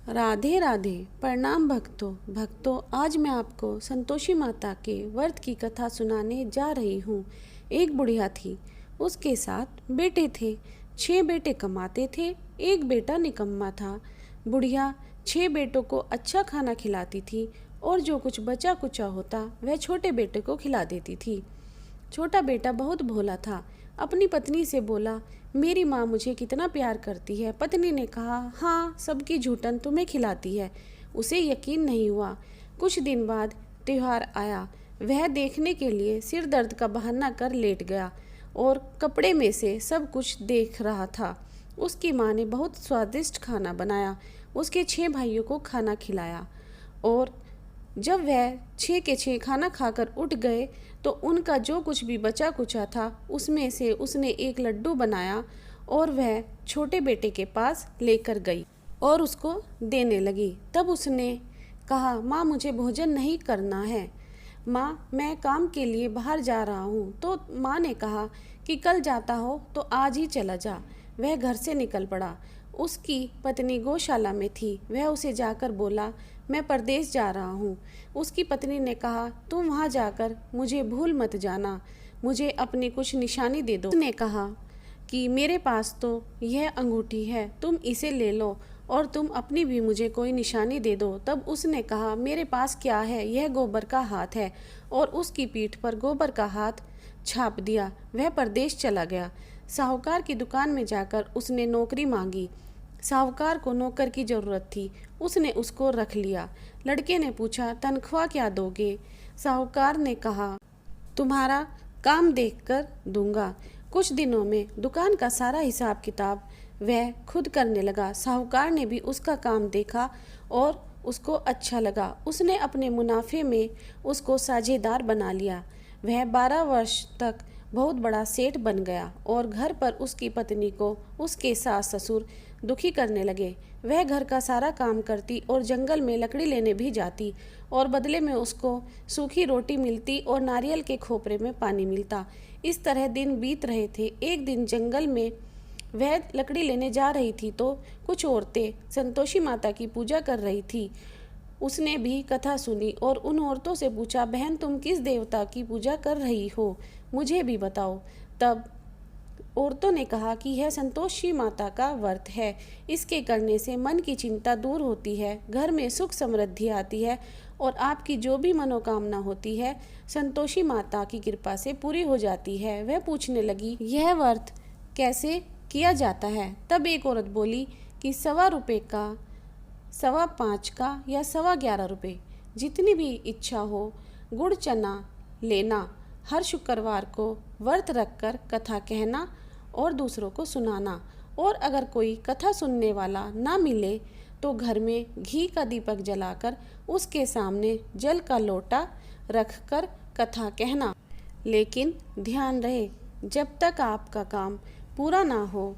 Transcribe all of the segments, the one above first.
राधे राधे। प्रणाम भक्तों, आज मैं आपको संतोषी माता के व्रत की कथा सुनाने जा रही हूँ। एक बुढ़िया थी, उसके साथ बेटे थे। 6 बेटे कमाते थे, एक बेटा निकम्मा था। बुढ़िया 6 बेटों को अच्छा खाना खिलाती थी और जो कुछ बचा कुचा होता वह छोटे बेटे को खिला देती थी। छोटा बेटा बहुत भोला था। अपनी पत्नी से बोला, मेरी माँ मुझे कितना प्यार करती है। पत्नी ने कहा, हाँ, सबकी झूठन तुम्हें खिलाती है। उसे यकीन नहीं हुआ। कुछ दिन बाद त्योहार आया। वह देखने के लिए सिर दर्द का बहाना कर लेट गया और कपड़े में से सब कुछ देख रहा था। उसकी माँ ने बहुत स्वादिष्ट खाना बनाया, उसके 6 भाइयों को खाना खिलाया और जब वह 6 के 6 खाना खाकर उठ गए तो उनका जो कुछ भी बचा कुचा था उसमें से उसने एक लड्डू बनाया और वह छोटे बेटे के पास लेकर गई और उसको देने लगी। तब उसने कहा, माँ मुझे भोजन नहीं करना है, माँ मैं काम के लिए बाहर जा रहा हूँ। तो माँ ने कहा कि कल जाता हो तो आज ही चला जा। वह घर से निकल पड़ा। उसकी पत्नी गौशाला में थी। वह उसे जाकर बोला, मैं परदेश जा रहा हूँ। उसकी पत्नी ने कहा, तुम वहाँ जाकर मुझे भूल मत जाना, मुझे अपनी कुछ निशानी दे दो। उसने कहा कि मेरे पास तो यह अंगूठी है, तुम इसे ले लो और तुम अपनी भी मुझे कोई निशानी दे दो। तब उसने कहा, मेरे पास क्या है, यह गोबर का हाथ है, और उसकी पीठ पर गोबर का हाथ छाप दिया। वह परदेश चला गया। साहूकार की दुकान में जाकर उसने नौकरी मांगी। साहूकार को नौकर की ज़रूरत थी, उसने उसको रख लिया। लड़के ने पूछा, तनख्वाह क्या दोगे? साहूकार ने कहा, तुम्हारा काम देखकर दूंगा। कुछ दिनों में दुकान का सारा हिसाब किताब वह खुद करने लगा। साहूकार ने भी उसका काम देखा और उसको अच्छा लगा। उसने अपने मुनाफे में उसको साझेदार बना लिया। वह 12 वर्ष तक बहुत बड़ा सेठ बन गया और घर पर उसकी पत्नी को उसके सास ससुर दुखी करने लगे। वह घर का सारा काम करती और जंगल में लकड़ी लेने भी जाती और बदले में उसको सूखी रोटी मिलती और नारियल के खोपरे में पानी मिलता। इस तरह दिन बीत रहे थे। एक दिन जंगल में वह लकड़ी लेने जा रही थी तो कुछ औरतें संतोषी माता की पूजा कर रही थी। उसने भी कथा सुनी और उन औरतों से पूछा, बहन तुम किस देवता की पूजा कर रही हो, मुझे भी बताओ। तब औरतों ने कहा कि यह संतोषी माता का व्रत है, इसके करने से मन की चिंता दूर होती है, घर में सुख समृद्धि आती है और आपकी जो भी मनोकामना होती है संतोषी माता की कृपा से पूरी हो जाती है। वह पूछने लगी, यह व्रत कैसे किया जाता है? तब एक औरत बोली कि 1.25 रुपये का, 5.25 का या 11.25 रुपये, जितनी भी इच्छा हो, गुड़ चना लेना। हर शुक्रवार को व्रत रखकर कथा कहना और दूसरों को सुनाना, और अगर कोई कथा सुनने वाला ना मिले तो घर में घी का दीपक जलाकर उसके सामने जल का लोटा रखकर कथा कहना। लेकिन ध्यान रहे, जब तक आपका काम पूरा ना हो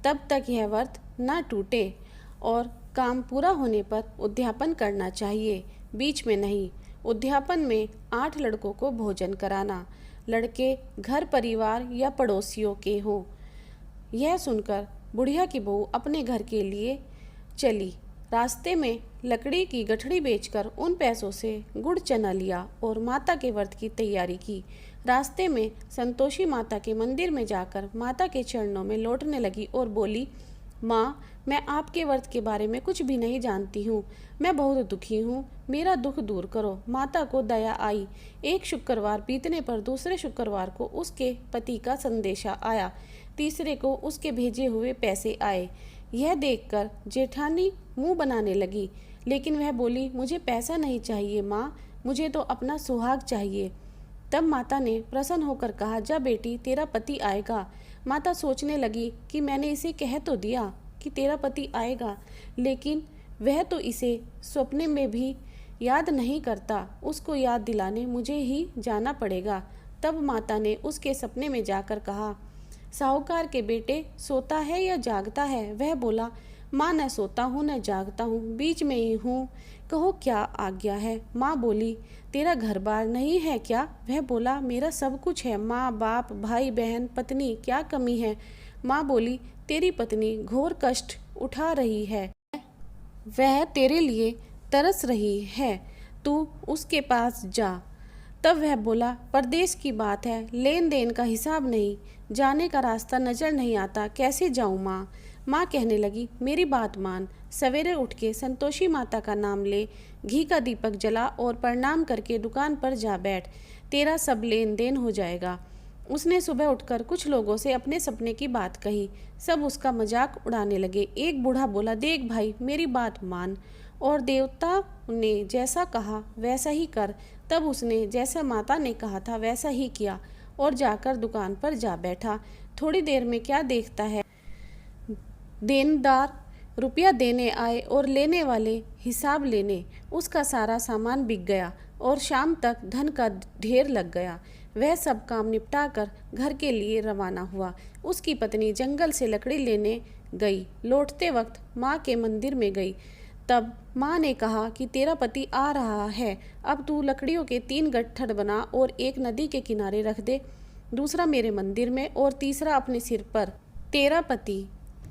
तब तक यह व्रत ना टूटे, और काम पूरा होने पर उद्यापन करना चाहिए, बीच में नहीं। उद्यापन में 8 लड़कों को भोजन कराना, लड़के घर परिवार या पड़ोसियों के हों। यह सुनकर बुढ़िया की बहू अपने घर के लिए चली। रास्ते में लकड़ी की गठड़ी बेचकर उन पैसों से गुड़ चना लिया और माता के व्रत की तैयारी की। रास्ते में संतोषी माता के मंदिर में जाकर माता के चरणों में लौटने लगी और बोली, माँ मैं आपके व्रत के बारे में कुछ भी नहीं जानती हूँ, मैं बहुत दुखी हूँ, मेरा दुख दूर करो। माता को दया आई। एक शुक्रवार बीतने पर दूसरे शुक्रवार को उसके पति का संदेशा आया, तीसरे को उसके भेजे हुए पैसे आए। यह देखकर जेठानी मुंह बनाने लगी, लेकिन वह बोली, मुझे पैसा नहीं चाहिए माँ, मुझे तो अपना सुहाग चाहिए। तब माता ने प्रसन्न होकर कहा, जा बेटी, तेरा पति आएगा। माता सोचने लगी कि मैंने इसे कह तो दिया कि तेरा पति आएगा, लेकिन वह तो इसे सपने में भी याद नहीं करता, उसको याद दिलाने मुझे ही जाना पड़ेगा। तब माता ने उसके सपने में जाकर कहा, साहूकार के बेटे सोता है या जागता है? वह बोला, माँ न सोता हूँ न जागता हूँ, बीच में ही हूँ, कहो क्या आज्ञा है? माँ बोली, तेरा घर बार नहीं है क्या? वह बोला, मेरा सब कुछ है, माँ बाप भाई बहन पत्नी, क्या कमी है? माँ बोली, तेरी पत्नी घोर कष्ट उठा रही है, वह तेरे लिए तरस रही है, तू उसके पास जा। तब वह बोला, परदेश की बात है, लेन देन का हिसाब नहीं, जाने का रास्ता नजर नहीं आता, कैसे जाऊँ माँ। माँ कहने लगी, मेरी बात मान, सवेरे उठ के संतोषी माता का नाम ले, घी का दीपक जला और प्रणाम करके दुकान पर जा बैठ, तेरा सब लेन देन हो जाएगा। उसने सुबह उठकर कुछ लोगों से अपने सपने की बात कही। सब उसका मजाक उड़ाने लगे। एक बूढ़ा बोला, देख भाई, मेरी बात मान, और देवता ने जैसा कहा वैसा ही कर। तब उसने जैसा माता ने कहा था वैसा ही किया और जाकर दुकान पर जा बैठा। थोड़ी देर में क्या देखता है, देनदार रुपया देने आए और लेने वाले हिसाब लेने। उसका सारा सामान बिक गया और शाम तक धन का ढेर लग गया। वह सब काम निपटा कर घर के लिए रवाना हुआ। उसकी पत्नी जंगल से लकड़ी लेने गई। लौटते वक्त माँ के मंदिर में गई। तब माँ ने कहा कि तेरा पति आ रहा है, अब तू लकड़ियों के 3 गट्ठर बना और एक नदी के किनारे रख दे, दूसरा मेरे मंदिर में और तीसरा अपने सिर पर। तेरा पति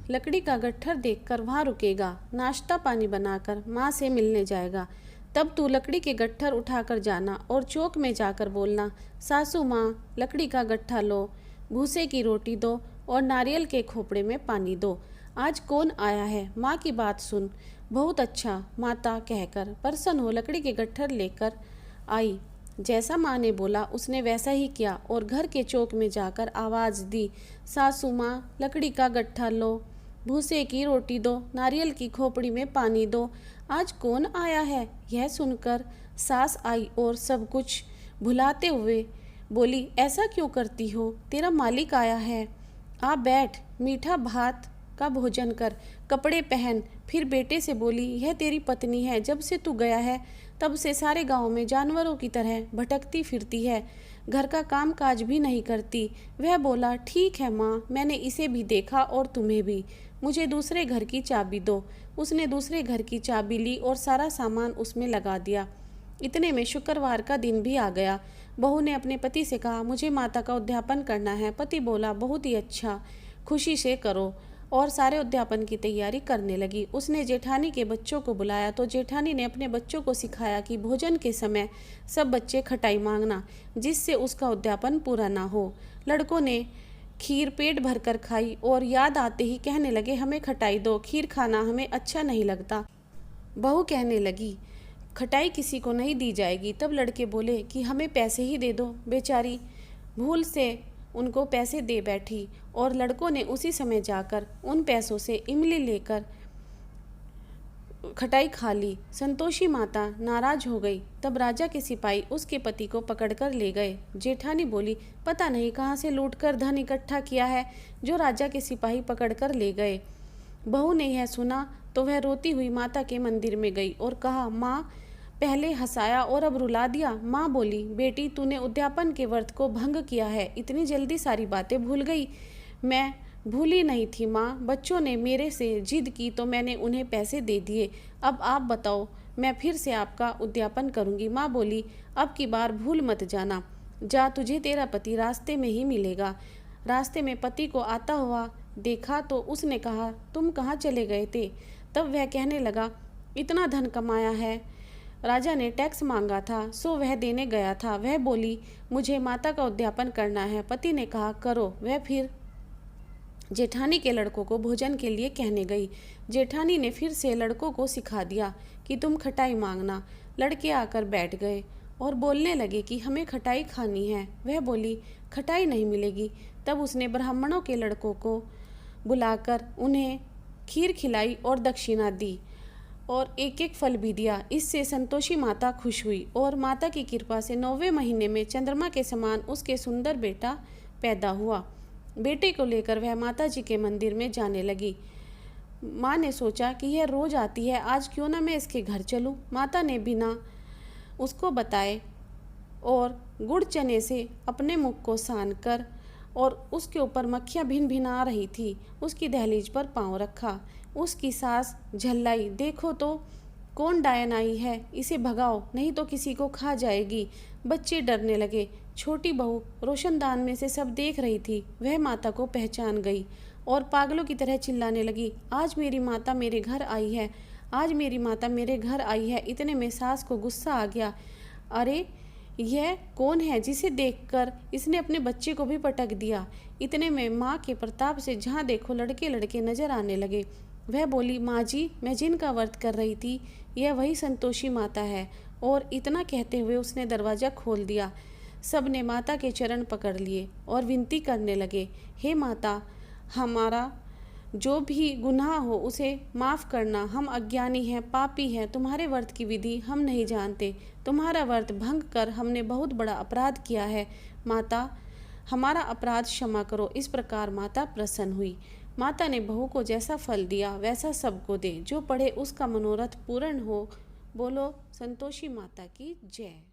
लकड़ी का गट्ठर देखकर वहाँ रुकेगा, नाश्ता पानी बनाकर माँ से मिलने जाएगा। तब तू लकड़ी के गट्ठर उठाकर जाना और चौक में जाकर बोलना, सासू माँ लकड़ी का गट्ठा लो, भूसे की रोटी दो और नारियल के खोपड़े में पानी दो। आज कौन आया है, माँ की बात सुन। बहुत अच्छा माता कहकर प्रसन्न हो लकड़ी के गट्ठर लेकर आई। जैसा माँ ने बोला उसने वैसा ही किया और घर के चौक में जाकर आवाज़ दी, सासू माँ लकड़ी का गट्ठा लो, भूसे की रोटी दो, नारियल की खोपड़ी में पानी दो। आज कौन आया है। यह सुनकर सास आई और सब कुछ भुलाते हुए बोली, ऐसा क्यों करती हो, तेरा मालिक आया है, आ बैठ, मीठा भात का भोजन कर, कपड़े पहन। फिर बेटे से बोली, यह तेरी पत्नी है, जब से तू गया है तब से सारे गांव में जानवरों की तरह भटकती फिरती है, घर का काम काज भी नहीं करती। वह बोला, ठीक है माँ, मैंने इसे भी देखा और तुम्हें भी, मुझे दूसरे घर की चाबी दो। उसने दूसरे घर की चाबी ली और सारा सामान उसमें लगा दिया। इतने में शुक्रवार का दिन भी आ गया। बहू ने अपने पति से कहा, मुझे माता का उद्यापन करना है। पति बोला, बहुत ही अच्छा, खुशी से करो, और सारे उद्यापन की तैयारी करने लगी। उसने जेठानी के बच्चों को बुलाया तो जेठानी ने अपने बच्चों को सिखाया कि भोजन के समय सब बच्चे खटाई मांगना, जिससे उसका उद्यापन पूरा ना हो। लड़कों ने खीर पेट भर कर खाई और याद आते ही कहने लगे, हमें खटाई दो, खीर खाना हमें अच्छा नहीं लगता। बहू कहने लगी, खटाई किसी को नहीं दी जाएगी। तब लड़के बोले कि हमें पैसे ही दे दो। बेचारी भूल से उनको पैसे दे बैठी और लड़कों ने उसी समय जाकर उन पैसों से इमली लेकर खटाई खा ली। संतोषी माता नाराज हो गई। तब राजा के सिपाही उसके पति को पकड़कर ले गए। जेठानी बोली, पता नहीं कहाँ से लूटकर धन इकट्ठा किया है जो राजा के सिपाही पकड़कर ले गए। बहू ने यह सुना तो वह रोती हुई माता के मंदिर में गई और कहा, माँ, पहले हंसाया और अब रुला दिया। माँ बोली, बेटी, तूने उद्यापन के व्रत को भंग किया है, इतनी जल्दी सारी बातें भूल गई। मैं भूली नहीं थी माँ, बच्चों ने मेरे से जिद की तो मैंने उन्हें पैसे दे दिए। अब आप बताओ, मैं फिर से आपका उद्यापन करूँगी। माँ बोली, अब की बार भूल मत जाना, जा, तुझे तेरा पति रास्ते में ही मिलेगा। रास्ते में पति को आता हुआ देखा तो उसने कहा, तुम कहाँ चले गए थे। तब वह कहने लगा, इतना धन कमाया है, राजा ने टैक्स मांगा था सो वह देने गया था। वह बोली, मुझे माता का उद्यापन करना है। पति ने कहा, करो। वह फिर जेठानी के लड़कों को भोजन के लिए कहने गई। जेठानी ने फिर से लड़कों को सिखा दिया कि तुम खटाई मांगना। लड़के आकर बैठ गए और बोलने लगे कि हमें खटाई खानी है। वह बोली, खटाई नहीं मिलेगी। तब उसने ब्राह्मणों के लड़कों को बुलाकर उन्हें खीर खिलाई और दक्षिणा दी और एक एक फल भी दिया। इससे संतोषी माता खुश हुई और माता की कृपा से 9वें महीने में चंद्रमा के समान उसके सुंदर बेटा पैदा हुआ। बेटे को लेकर वह माता जी के मंदिर में जाने लगी। माँ ने सोचा कि यह रोज आती है, आज क्यों ना मैं इसके घर चलूँ। माता ने बिना उसको बताए और गुड़ चने से अपने मुख को सान कर और उसके ऊपर मक्खियाँ भिन भिन आ रही थी, उसकी दहलीज पर पाँव रखा। उसकी सास झल्लाई, देखो तो कौन डायन आई है, इसे भगाओ नहीं तो किसी को खा जाएगी। बच्चे डरने लगे। छोटी बहू रोशनदान में से सब देख रही थी। वह माता को पहचान गई और पागलों की तरह चिल्लाने लगी, आज मेरी माता मेरे घर आई है, आज मेरी माता मेरे घर आई है। इतने में सास को गुस्सा आ गया। अरे यह कौन है जिसे देखकर इसने अपने बच्चे को भी पटक दिया। इतने में माँ के प्रताप से जहाँ देखो लड़के लड़के नजर आने लगे। वह बोली, माँ जी, मैं जिनका व्रत कर रही थी यह वही संतोषी माता है। और इतना कहते हुए उसने दरवाज़ा खोल दिया। सब ने माता के चरण पकड़ लिए और विनती करने लगे, हे माता, हमारा जो भी गुनाह हो उसे माफ़ करना। हम अज्ञानी हैं, पापी हैं, तुम्हारे व्रत की विधि हम नहीं जानते। तुम्हारा व्रत भंग कर हमने बहुत बड़ा अपराध किया है। माता, हमारा अपराध क्षमा करो। इस प्रकार माता प्रसन्न हुई। माता ने बहू को जैसा फल दिया वैसा सबको दे। जो पढ़े उसका मनोरथ पूर्ण हो। बोलो संतोषी माता की जय।